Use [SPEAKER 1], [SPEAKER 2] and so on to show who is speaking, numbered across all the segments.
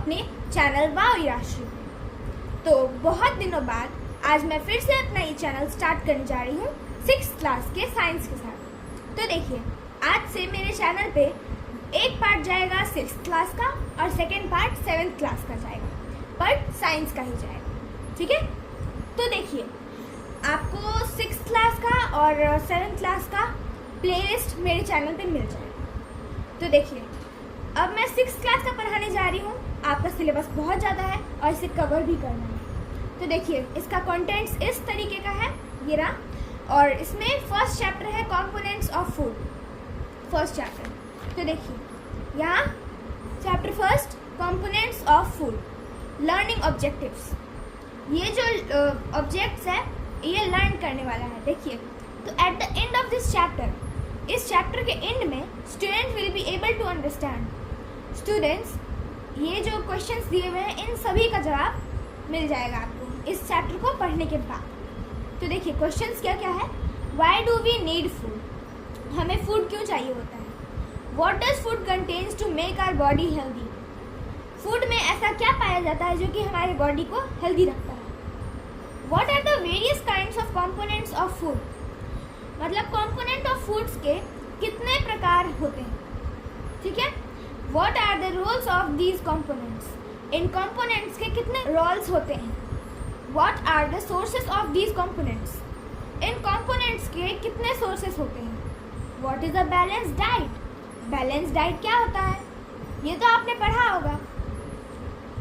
[SPEAKER 1] अपने channel wow ईराश्री पे। तो बहुत दिनों बाद आज मैं फिर से अपना ये चैनल स्टार्ट करने जा रही हूँ 6th क्लास के साइंस के साथ। तो देखिए, आज से मेरे चैनल पे एक पार्ट जाएगा 6th क्लास का और सेकेंड पार्ट 7th क्लास का जाएगा, पर साइंस का ही जाएगा, ठीक है। तो देखिए, आपको 6th क्लास का और 7th क्लास का प्लेलिस्ट मेरे चैनल पे मिल जाएगा। तो देखिए, अब मैं 6th क्लास का पढ़ाने जा रही हूँ। आपका सिलेबस बहुत ज़्यादा है और इसे कवर भी करना है। तो देखिए, इसका कंटेंट्स इस तरीके का है, ये रहा। और इसमें फर्स्ट चैप्टर है components of food, first chapter. तो देखिए, यहाँ chapter first components of food, learning objectives. ये जो ऑब्जेक्ट्स है ये लर्न करने वाला है। देखिए, तो at the end of this chapter, इस चैप्टर के एंड में student will be able to understand. Students, ये जो क्वेश्चंस दिए हुए हैं इन सभी का जवाब मिल जाएगा आपको इस चैप्टर को पढ़ने के बाद। तो देखिए, क्वेश्चंस क्या क्या है। Why do we need food, हमें फूड क्यों चाहिए होता है। What does food contains to make our body healthy, food में ऐसा क्या पाया जाता है जो कि हमारे बॉडी को हेल्दी रखता है। What are the various kinds of components of food, मतलब कंपोनेंट ऑफ फूड्स के कितने प्रकार होते हैं, ठीक है। What are the roles of these components, इन कंपोनेंट्स के कितने रोल्स होते हैं। What are the sources of these components, इन कंपोनेंट्स के कितने सोर्सेस होते हैं। What is a balance diet, balance diet क्या होता है, ये तो आपने पढ़ा होगा,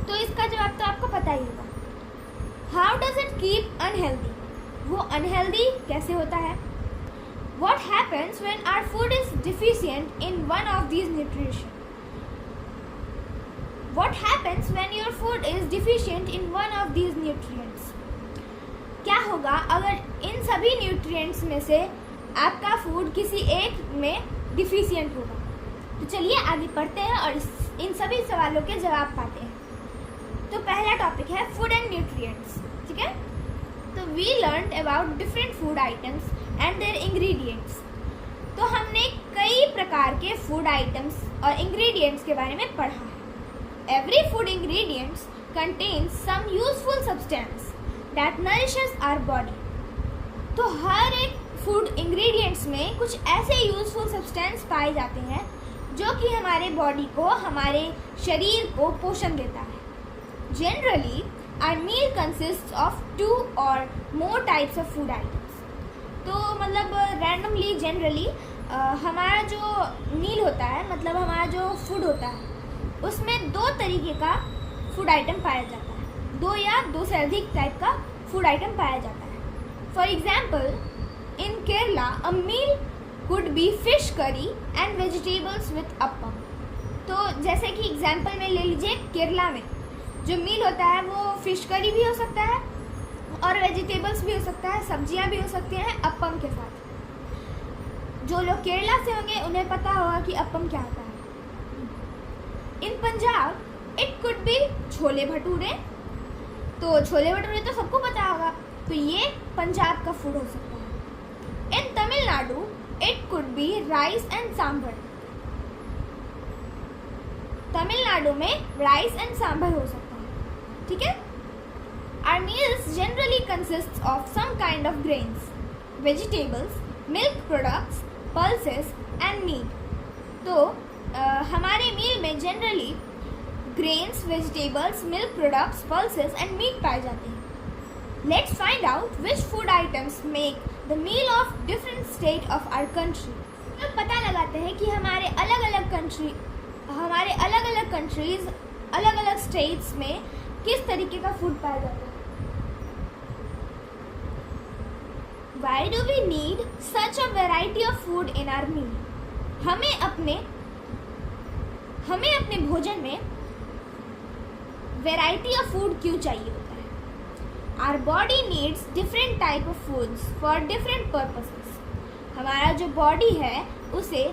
[SPEAKER 1] तो इसका जवाब तो आपको पता ही होगा। How does it keep unhealthy, वो अनहेल्दी कैसे होता है। What happens when our food is deficient in one of these nutrition? What happens when your food is deficient in one of these nutrients? क्या होगा अगर इन सभी न्यूट्रिएंट्स में से आपका फूड किसी एक में डिफिशियंट होगा। तो चलिए आगे पढ़ते हैं और इन सभी सवालों के जवाब पाते हैं। तो पहला टॉपिक है फूड एंड न्यूट्रिएंट्स, ठीक है। तो we learn about different food items and their ingredients. तो हमने कई प्रकार के फूड आइटम्स और इंग्रेडिएंट्स के बारे में पढ़ा है। Every food ingredients contains some useful substance that nourishes our body. तो हर एक फूड इंग्रेडिएंट्स में कुछ ऐसे यूजफुल सब्सटेंस पाए जाते हैं जो कि हमारे बॉडी को, हमारे शरीर को पोषण देता है। Generally our meal consist of 2 or more types of food items. तो मतलब रैंडमली जनरली हमारा जो मील होता है, मतलब हमारा जो फूड होता है, उसमें 2 तरीके का फूड आइटम पाया जाता है, 2 या 2 से अधिक टाइप का फूड आइटम पाया जाता है। For example, in Kerala a meal could be fish curry and vegetables with appam. तो जैसे कि एग्जाम्पल में ले लीजिए, केरला में जो मील होता है वो फिश करी भी हो सकता है और वेजिटेबल्स भी हो सकता है, सब्जियां भी हो सकती हैं अप्पम के साथ। जो लोग केरला से होंगे उन्हें पता होगा कि अप्पम क्या होता है। In Punjab it could be chole bhature. तो छोले भटूरे तो सबको पता होगा, तो ये पंजाब का फूड हो सकता है। In Tamil Nadu it could be rice and sambar. Tamil Nadu में राइस एंड सांभर हो सकता है, ठीक है। Our meals generally consists of some kind of grains, vegetables, milk products, pulses and meat. तो हमारे मील में generally grains, vegetables, milk products, pulses and meat पाए जाते हैं। Let's find out which food items make the meal of different state of our country. तो पता लगाते हैं कि हमारे अलग अलग कंट्रीज, अलग अलग स्टेट्स में किस तरीके का फूड पाया जाता है। Why do we need such a variety of food in our meal? हमें अपने भोजन में वैरायटी ऑफ फूड क्यों चाहिए होता है। Our body needs different type of foods for different purposes. हमारा जो बॉडी है उसे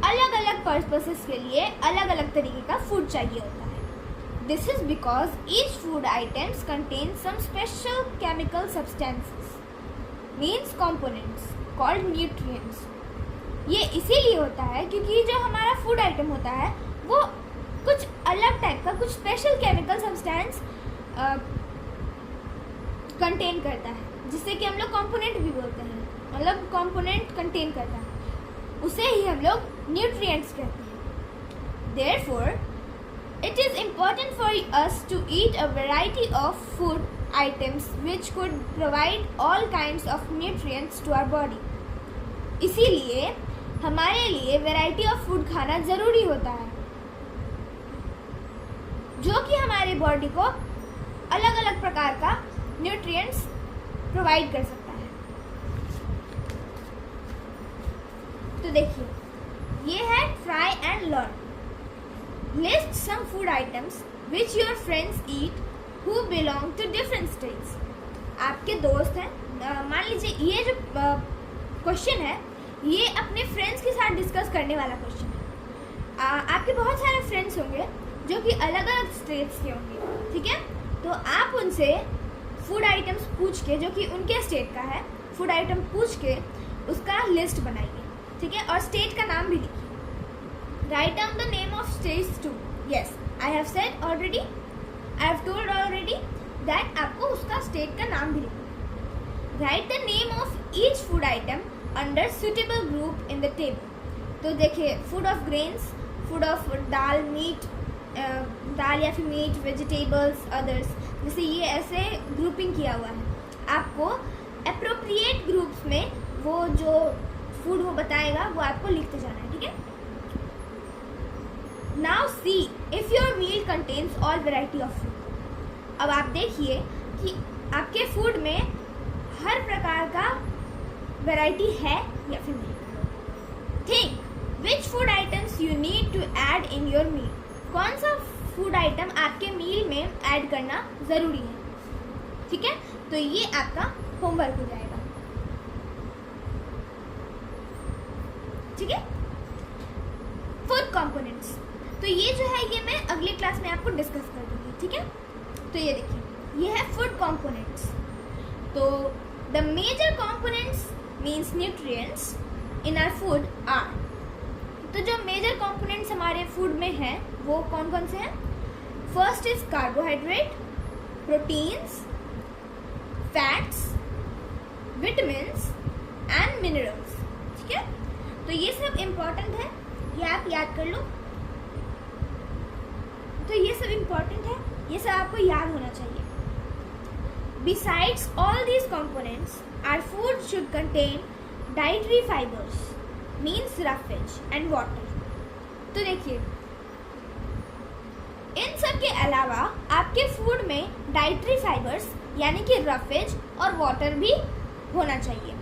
[SPEAKER 1] अलग अलग पर्पसेस के लिए अलग अलग तरीके का फूड चाहिए होता है। This is because each food items contain some special chemical substances, means components called nutrients. ये इसीलिए होता है क्योंकि जो हमारा फूड आइटम होता है वो कुछ अलग टाइप का, कुछ स्पेशल केमिकल सब्सटेंस कंटेन करता है, जिससे कि हम लोग कंपोनेंट भी बोलते हैं, मतलब कंपोनेंट कंटेन करता है, उसे ही हम लोग न्यूट्रिएंट्स कहते हैं। Therefore it is important for us to eat a variety of food items which could provide all kinds of nutrients to our body. इसीलिए हमारे लिए वैरायटी ऑफ फूड खाना ज़रूरी होता है, जो कि हमारे बॉडी को अलग अलग प्रकार का न्यूट्रिएंट्स प्रोवाइड कर सकता है। तो देखिए, ये है try and learn. List some food items which your friends eat who belong to different states. आपके दोस्त हैं, मान लीजिए ये जो क्वेश्चन है ये अपने फ्रेंड्स के साथ डिस्कस करने वाला क्वेश्चन है। आपके बहुत सारे फ्रेंड्स होंगे जो कि अलग अलग स्टेट्स के होंगे, ठीक है। तो आप उनसे फूड आइटम्स पूछ के, जो कि उनके स्टेट का है, फूड आइटम पूछ के उसका लिस्ट बनाइए, ठीक है, और स्टेट का नाम भी लिखिए। Write down the name of states too. Yes, I have said already, I have told already that आपको उसका स्टेट का नाम भी लिखना। Write the name of each food item under suitable group in the table. तो देखिए, food of grains, food of dal, meat, दाल या फिर मीट, वेजिटेबल्स, अदर्स, जैसे ये ऐसे ग्रुपिंग किया हुआ है। आपको अप्रोप्रिएट ग्रुप्स में वो जो फूड वो बताएगा वो आपको लिखते जाना है, ठीक है। Now see if your meal contains all variety of food. अब आप देखिए कि आपके फूड में हर प्रकार का वैरायटी है या फिर नहीं। Think which food items you need to add in your meal. कौन सा फूड आइटम आपके मील में ऐड करना ज़रूरी है, ठीक है। तो ये आपका होमवर्क हो जाएगा, ठीक है। फूड कंपोनेंट्स, तो ये जो है ये मैं अगले क्लास में आपको डिस्कस कर दूंगी, ठीक है। तो ये देखिए, ये है फूड कंपोनेंट्स। तो the major components means nutrients in our food are. तो जो मेजर कंपोनेंट्स हमारे फूड में हैं वो कौन कौन से हैं? First is carbohydrate, proteins, fats, vitamins and minerals, ठीक है। तो ये सब इम्पॉर्टेंट है, ये आप याद कर लो। तो ये सब इम्पॉर्टेंट है, ये सब आपको याद होना चाहिए। Besides all these components, our food should contain dietary fibers, means roughage and water. तो देखिए, इन सब के अलावा आपके फूड में डाइटरी फाइबर्स यानी कि रफेज और वाटर भी होना चाहिए।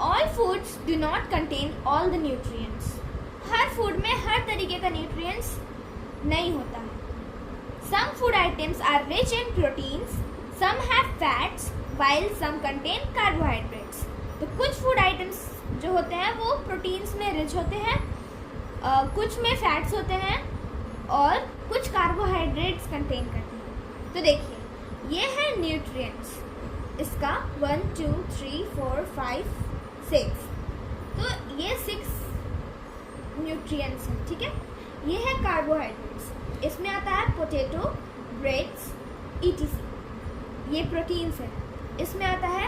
[SPEAKER 1] All foods do not contain all the nutrients. Her food में हर तरीके का न्यूट्रिएंट्स नहीं होता है। Some food items are rich in proteins, some have fats, while some contain carbohydrates. तो कुछ फूड आइटम्स जो होते हैं वो प्रोटीन्स में रिच होते हैं, कुछ में फैट्स होते हैं और कुछ कार्बोहाइड्रेट्स कंटेन करते हैं। तो देखिए, ये है न्यूट्रिएंट्स, इसका 1 2 3 4 5 6, तो ये 6 न्यूट्रिएंट्स हैं, ठीक है। ये है कार्बोहाइड्रेट्स, इसमें आता है पोटैटो, ब्रेड्स, etc. ये प्रोटीन्स है, इसमें आता है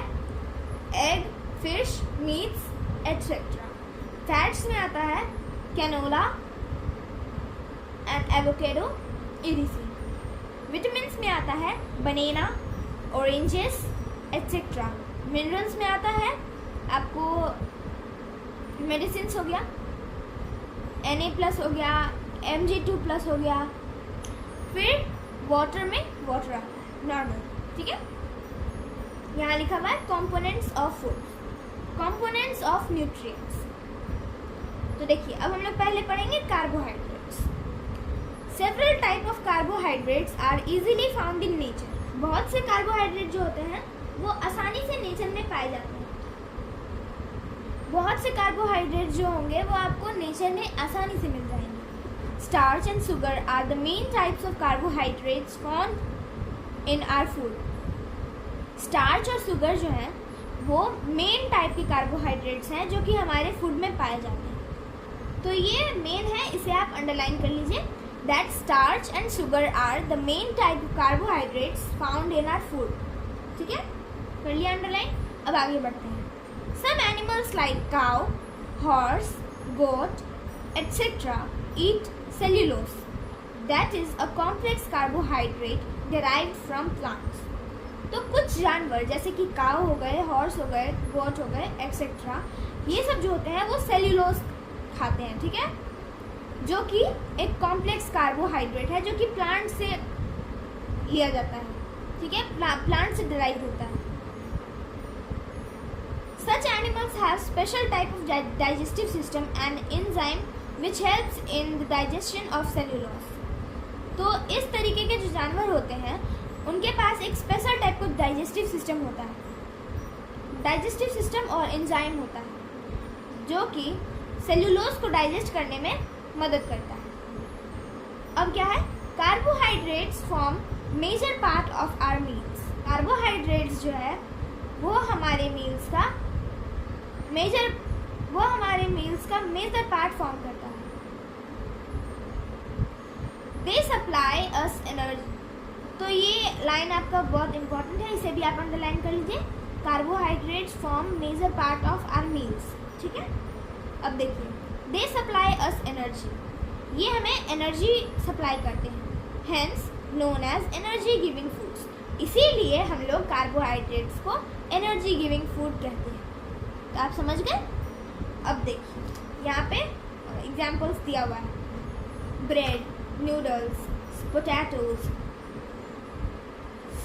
[SPEAKER 1] egg, fish, meats, etcetera. Fats में आता है canola and avocado, etc. Vitamins में आता है बनाना, ऑरेंजेस, एट्सेट्रा। मिनरल्स में आता है आपको मेडिसिन्स हो गया, Na+ हो गया, Mg2+ हो गया। फिर वाटर में वाटर आता है नॉर्मल, ठीक है। यहाँ लिखा हुआ है components of food, components of nutrients. तो देखिए, अब हम लोग पहले पढ़ेंगे carbohydrates. Several type of carbohydrates are easily found in nature. बहुत से कार्बोहाइड्रेट जो होते हैं वो आसानी से नेचर में पाए जाते हैं। बहुत से कार्बोहाइड्रेट जो होंगे वो आपको नेचर में आसानी से मिल जाएंगे। Starch and sugar are the main types of carbohydrates found in our food. Starch और sugar जो हैं वो मेन टाइप के कार्बोहाइड्रेट्स हैं जो कि हमारे फूड में पाए जाते हैं। तो ये मेन है, इसे आप अंडरलाइन कर लीजिए। That starch and sugar are the main type of carbohydrates found in our food. ठीक है, कर लिया अंडरलाइन। अब आगे बढ़ते हैं। Some animals like cow, horse, goat etc. eat cellulose, that is a complex carbohydrate derived from plants. तो कुछ जानवर जैसे कि काऊ हो गए, हॉर्स हो गए, गोट हो गए एक्सेट्रा, ये सब जो होते हैं वो सेल्यूलोज खाते हैं। ठीक है, जो कि एक कॉम्प्लेक्स कार्बोहाइड्रेट है जो कि प्लांट से लिया जाता है। ठीक है, प्लांट से डिराइव होता है। Such animals have special type of digestive system and enzyme which helps in the digestion of cellulose. तो इस तरीके के जो जानवर होते हैं उनके पास एक स्पेशल टाइप का डाइजेस्टिव सिस्टम होता है। डाइजेस्टिव सिस्टम और एंजाइम होता है जो कि सेल्यूलोज को डाइजेस्ट करने में मदद करता है। अब क्या है, carbohydrates form major part of our meals. Carbohydrates जो है वो हमारे मील्स का मेजर पार्ट फॉर्म करता है। दे सप्लाई अस एनर्जी। तो ये लाइन आपका बहुत इंपॉर्टेंट है, इसे भी आप अंडरलाइन कर लीजिए। Carbohydrates form major part of our meals. ठीक है, अब देखिए, दे सप्लाई अस एनर्जी, ये हमें एनर्जी सप्लाई करते हैं। Hence known as energy giving foods. इसीलिए हम लोग कार्बोहाइड्रेट्स को एनर्जी गिविंग फूड कहते हैं। तो आप समझ गए। अब देखिए, यहाँ पे एग्जाम्पल्स दिया हुआ है, bread, noodles, potatoes,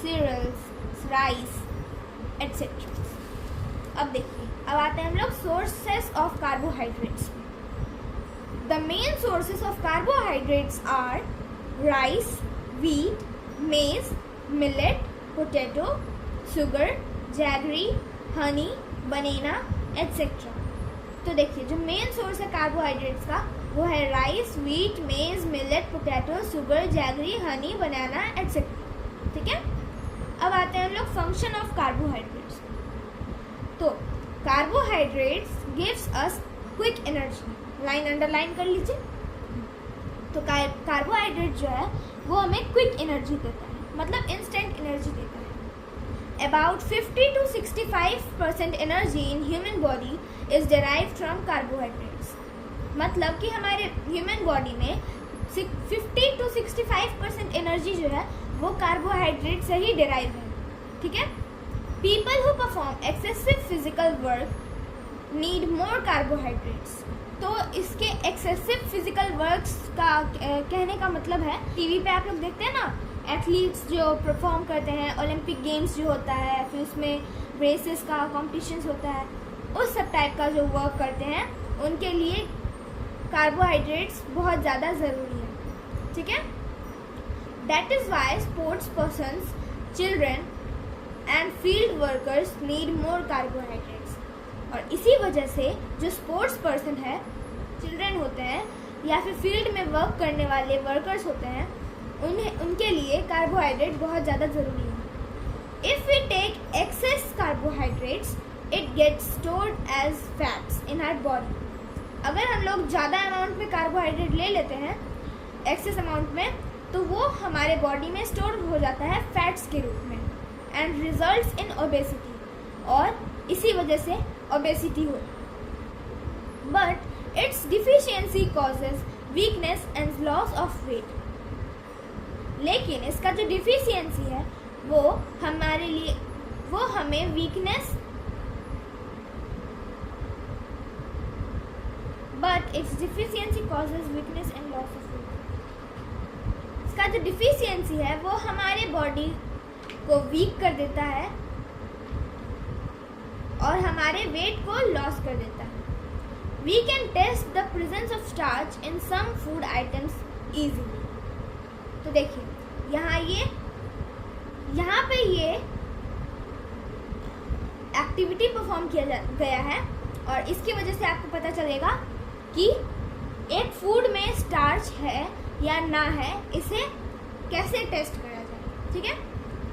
[SPEAKER 1] cereals, rice etcetera. अब देखिए, अब आते हैं हम लोग sources of carbohydrates. The main sources of carbohydrates are rice, wheat, maize, millet, potato, sugar, jaggery, honey, banana etcetera. तो देखिए, जो मेन सोर्स है कार्बोहाइड्रेट्स का वो है rice, wheat, maize, millet, potato, sugar, jaggery, honey, banana etcetera. ठीक है, अब आते हैं हम लोग फंक्शन ऑफ कार्बोहाइड्रेट्स। तो carbohydrates gives us quick energy, line underline कर लीजिए। तो कार्बोहाइड्रेट जो है वो हमें क्विक एनर्जी देता है, मतलब इंस्टेंट एनर्जी देता है। About 50 to 65% energy in human body is derived from carbohydrates. मतलब कि हमारे ह्यूमन बॉडी में 50 to 65% एनर्जी जो है वो कार्बोहाइड्रेट से ही डिराइव है। ठीक है, people who perform excessive physical work need more carbohydrates. तो इसके एक्सेसिव फिजिकल वर्क्स का कहने का मतलब है, टीवी पे आप लोग देखते हैं ना, एथलीट्स जो परफॉर्म करते हैं, ओलंपिक गेम्स जो होता है, फिर उसमें रेसेस का कॉम्पिटिशन्स होता है, उस सब टाइप का जो वर्क करते हैं उनके लिए कार्बोहाइड्रेट्स बहुत ज़्यादा ज़रूरी है। ठीक है, that is why sports persons, children and field workers need more carbohydrates. और इसी वजह से जो स्पोर्ट्स पर्सन है, चिल्ड्रन होते हैं या फिर फील्ड में वर्क करने वाले वर्कर्स होते हैं, उनके लिए कार्बोहाइड्रेट बहुत ज़्यादा ज़रूरी है। If we take excess carbohydrates it gets stored as fats in our body. अगर हम लोग ज़्यादा अमाउंट में कार्बोहाइड्रेट ले लेते हैं, एक्सेस अमाउंट में, तो वो हमारे बॉडी में स्टोर हो जाता है फैट्स के रूप में एंड रिजल्ट्स इन ओबेसिटी, और इसी वजह से ओबेसिटी हो। But its deficiency causes weakness and loss of weight. लेकिन इसका जो डिफिशियंसी है वो हमें weakness, but its deficiency causes weakness and loss of weight. इसका जो डिफिशियंसी है वो हमारे बॉडी को वीक कर देता है और हमारे वेट को लॉस कर देता है। We can test the presence of starch in some food items easily. तो देखिए, यहाँ पे ये एक्टिविटी परफॉर्म किया गया है और इसकी वजह से आपको पता चलेगा कि एक फूड में स्टार्च है या ना है, इसे कैसे टेस्ट करा जाए। ठीक है,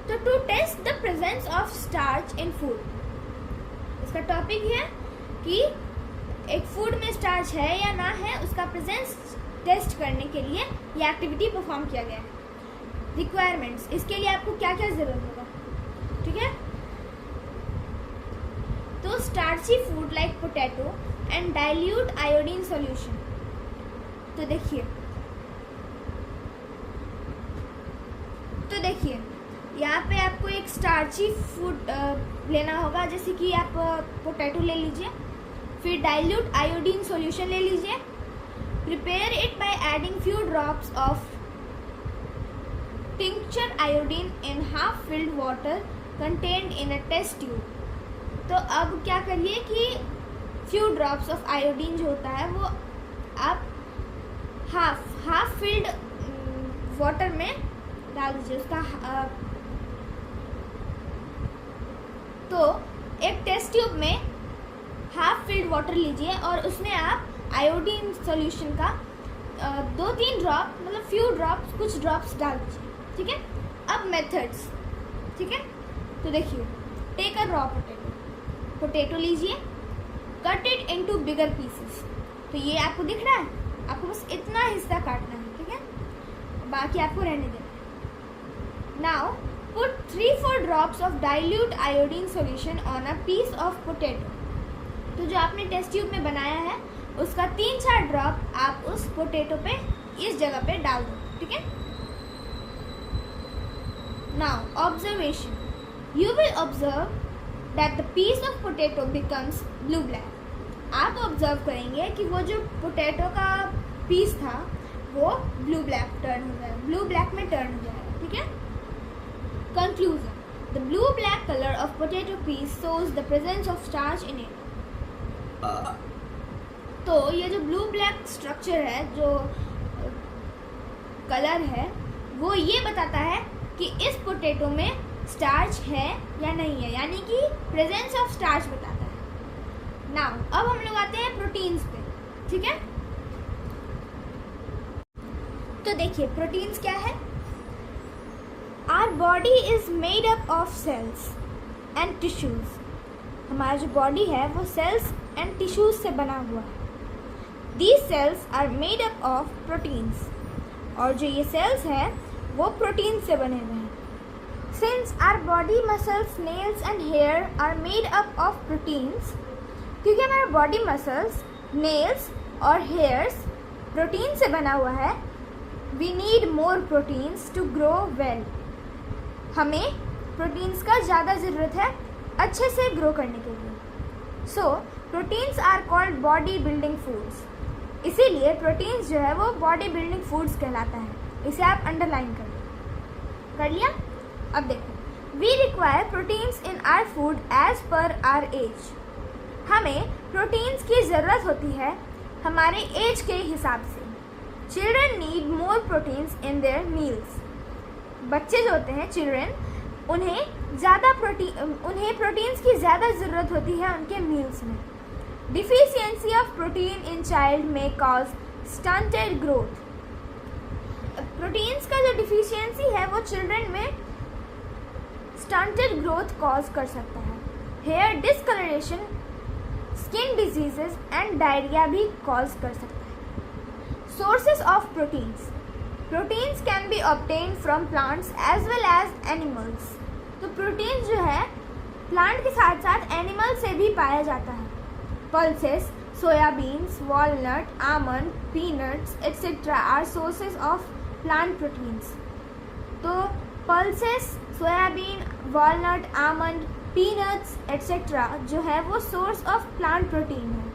[SPEAKER 1] तो to test the presence of starch in food, इसका टॉपिक है कि एक फूड में स्टार्च है या ना है उसका प्रेजेंस टेस्ट करने के लिए ये एक्टिविटी परफॉर्म किया गया है। रिक्वायरमेंट्स, इसके लिए आपको क्या क्या ज़रूरत होगा, ठीक है। तो starchy food like potato and dilute iodine solution. तो देखिए यहाँ पे आपको एक स्टार्ची फूड लेना होगा, जैसे कि आप पोटैटो ले लीजिए, फिर डाइल्यूट आयोडीन सॉल्यूशन ले लीजिए। Prepare it by adding few drops of tincture iodine in half filled water contained in a test tube. तो अब क्या करिए कि फ्यू ड्रॉप्स ऑफ आयोडीन जो होता है वो आप हाफ फिल्ड वाटर में डाल दीजिए उसका। तो एक टेस्ट ट्यूब में हाफ फिल्ड वाटर लीजिए और उसमें आप आयोडीन सॉल्यूशन का 2-3 ड्रॉप, मतलब फ्यू ड्रॉप्स, कुछ ड्रॉप्स डाल दीजिए, ठीक है। अब मेथड्स, ठीक है। तो देखिए, टेक अ रॉ पोटैटो लीजिए, cut it into bigger pieces. तो ये आपको दिख रहा है, आपको बस इतना हिस्सा काटना है, ठीक है, बाकी आपको रहने देना है। Now put 3-4 drops of dilute iodine solution on a piece of potato. तो जो आपने टेस्ट ट्यूब में बनाया है उसका 3-4 ड्रॉप आप उस पोटैटो पे, इस जगह पे डाल दो, ठीक है। Now observation, you will observe that the piece of potato becomes blue black. आप ऑब्जर्व करेंगे कि वो जो पोटैटो का पीस था वो ब्लू ब्लैक टर्न हो जाएगा, ब्लू ब्लैक में टर्न हो जाएगा, ठीक है। Conclusion: the blue-black color of potato piece shows the presence of starch in it. तो ये जो ब्लू ब्लैक स्ट्रक्चर है, जो कलर है, वो ये बताता है कि इस पोटैटो में स्टार्च है या नहीं है, यानी कि प्रेजेंस ऑफ स्टार्च बताता है। नाउ अब हम लोग आते हैं प्रोटीन्स पे, ठीक है। तो देखिए प्रोटीन्स क्या है। Our body is made up of cells and tissues. हमारा जो बॉडी है वो सेल्स एंड टिश्यूज से बना हुआ है। These cells are made up of proteins. और जो ये सेल्स हैं वो प्रोटीन से बने हुए हैं। Since our body muscles, nails and hair are made up of proteins, क्योंकि हमारा बॉडी मसल्स, नेल्स और हेयर्स प्रोटीन से बना हुआ है, we need more proteins to grow well. हमें प्रोटीन्स का ज़्यादा ज़रूरत है अच्छे से ग्रो करने के लिए। So proteins are called body building foods. इसीलिए प्रोटीन्स जो है वो बॉडी बिल्डिंग फूड्स कहलाता है। इसे आप अंडरलाइन कर लिया। अब देखो, we require proteins in our food as per our age. हमें प्रोटीन्स की ज़रूरत होती है हमारे एज के हिसाब से। Children need more proteins in their meals. बच्चे जो होते हैं, चिल्ड्रन, उन्हें प्रोटीन्स की ज़्यादा ज़रूरत होती है उनके मील्स में। Deficiency of protein in child में कॉज स्टंटेड ग्रोथ। प्रोटीन्स का जो डिफिशियंसी है वो चिल्ड्रन में स्टंटेड ग्रोथ कॉज कर सकता है। Hair discoloration, skin diseases and diarrhoea भी कॉज कर सकता है। Sources of proteins, proteins can be obtained from plants as well as animals. तो प्रोटीन्स जो है प्लांट के साथ साथ एनिमल से भी पाया जाता है। Pulses, soybeans, walnut, almond, peanuts etcetera are sources of plant proteins. तो pulses, soybean, walnut, almond, peanuts etcetera जो है वो सोर्स ऑफ प्लांट प्रोटीन है।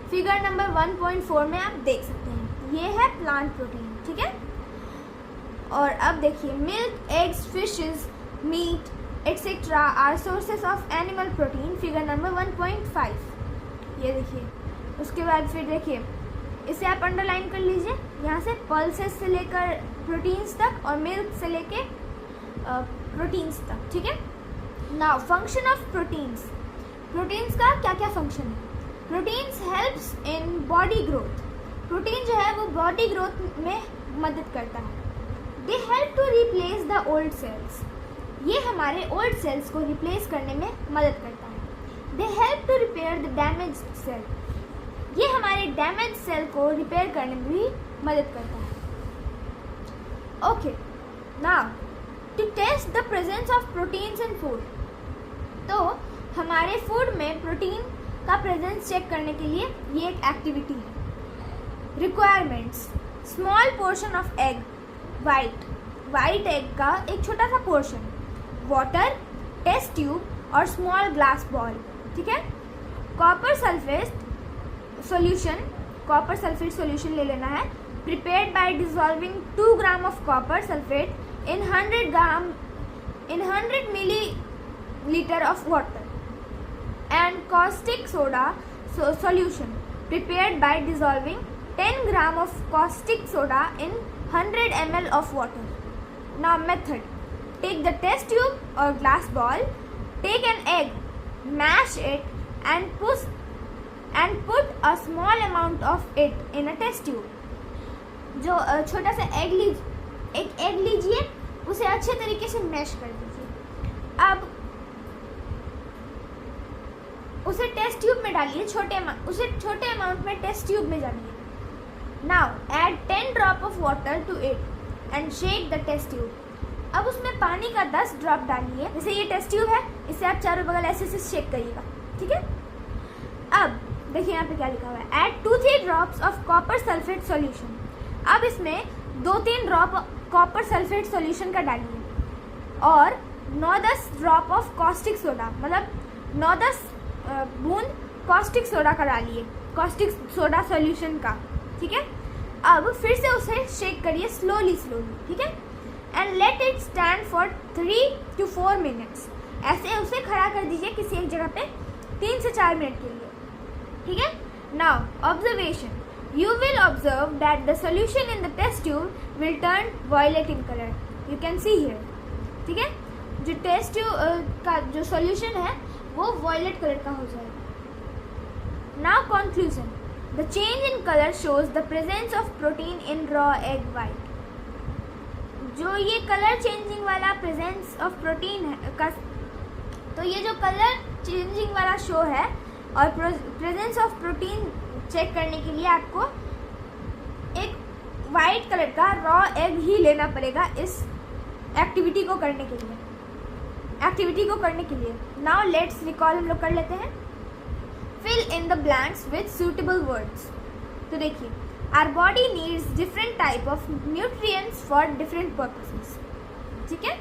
[SPEAKER 1] फिगर नंबर 1.4 में आप देख सकते हैं, ये है प्लांट प्रोटीन, ठीक है। और अब देखिए, milk, eggs, fishes, meat etcetera are sources of animal protein. Figure number 1.5 ये देखिए। उसके बाद फिर देखिए, इसे आप अंडरलाइन कर लीजिए, यहाँ से पल्सेस से लेकर प्रोटीन्स तक और मिल्क से लेकर प्रोटीन्स तक, ठीक है। Now function of proteins. Proteins का क्या क्या फंक्शन है। Proteins helps in body growth. Protein जो है वो बॉडी ग्रोथ में मदद करता है। They help to replace the old cells. ये हमारे ओल्ड सेल्स को रिप्लेस करने में मदद करता है। They help to repair the damaged cell. ये हमारे डैमेज सेल को रिपेयर करने में भी मदद करता है। Okay, now to test the presence of proteins in food, तो हमारे फूड में प्रोटीन का प्रेजेंस चेक करने के लिए ये एक एक्टिविटी है। Requirements: small portion of egg white egg का एक छोटा सा पोर्शन, वाटर, टेस्ट ट्यूब और स्मॉल ग्लास बॉल। ठीक है। कॉपर सल्फेट सॉल्यूशन ले लेना है, prepared by dissolving 2 gram of copper sulphate in 100 millilitre of water, and caustic soda solution prepared by dissolving 10 gram of caustic soda in 100 ml of water. Now method: take the test tube or glass ball, take an egg, mash it and put a small amount of it in a test tube. जो छोटा सा एक egg लीजिए, उसे अच्छे तरीके से mash कर दीजिए। अब उसे टेस्ट ट्यूब में डालिए, छोटे अमाउंट में टेस्ट ट्यूब में डालिए। Now add 10 drop of water to it and shake the test tube. अब उसमें पानी का 10 ड्रॉप डालिए। जैसे ये टेस्ट ट्यूब है, इसे आप चारों बगल ऐसे से शेक करिएगा। ठीक है। अब देखिए यहाँ पे क्या लिखा हुआ है, add 2-3 drops of copper sulphate solution. अब इसमें 2-3 ड्रॉप कॉपर सल्फेट सॉल्यूशन का डालिए और 9-10 ड्रॉप ऑफ कॉस्टिक सोडा, मतलब 9-10 बूंद कॉस्टिक सोडा का डालिए, कॉस्टिक सोडा सॉल्यूशन का। ठीक है। अब फिर से उसे शेक करिए स्लोली। ठीक है। And let it stand for 3 to 4 minutes. ऐसे उसे खड़ा कर दीजिए किसी एक जगह पे 3 से 4 मिनट के लिए। ठीक है। Now observation: you will observe that the solution in the test tube will turn violet in color. You can see here. ठीक है। जो टेस्ट ट्यूब का जो सॉल्यूशन है वो वॉयलेट कलर का हो जाएगा। Now conclusion: the change in colour shows the presence of protein in raw egg white. जो ये कलर चेंजिंग वाला प्रेजेंस ऑफ प्रोटीन है तो ये जो कलर चेंजिंग वाला शो है और प्रेजेंस ऑफ प्रोटीन चेक करने के लिए आपको एक वाइट कलर का रॉ एग ही लेना पड़ेगा इस एक्टिविटी को करने के लिए। नाउ लेट्स रिकॉल, हम लोग कर लेते हैं। Fill in the blanks with suitable words. तो देखिए, our body needs different type of nutrients for different purposes. ठीक है।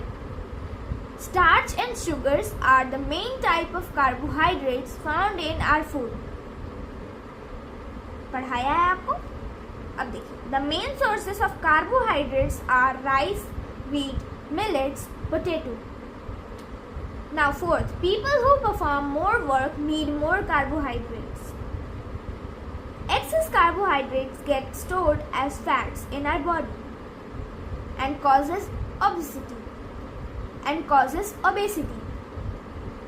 [SPEAKER 1] Starch and sugars are the main type of carbohydrates found in our food. पढ़ाया है आपको। अब देखिए, the main sources of carbohydrates are rice, wheat, millets, potato. Now fourth, people who perform more work need more carbohydrates. Excess carbohydrates get stored as fats in our body and causes obesity.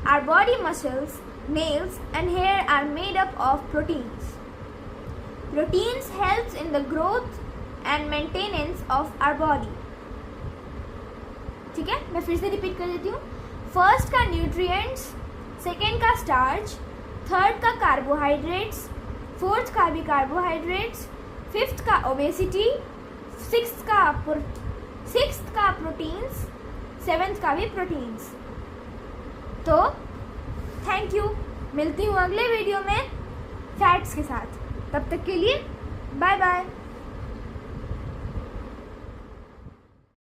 [SPEAKER 1] Our body muscles, nails and hair are made up of proteins. Proteins helps in the growth and maintenance of our body. ठीक है, मैं फिर से repeat कर देती हूँ। First का nutrients, second का स्टार्च, थर्ड का कार्बोहाइड्रेट्स, फोर्थ का भी कार्बोहाइड्रेट्स, फिफ्थ का ओबेसिटी, सिक्स्थ का प्रोटीन्स, सेवेंथ का भी प्रोटीन्स। तो थैंक यू, मिलती हूँ अगले वीडियो में फैट्स के साथ। तब तक के लिए बाय बाय।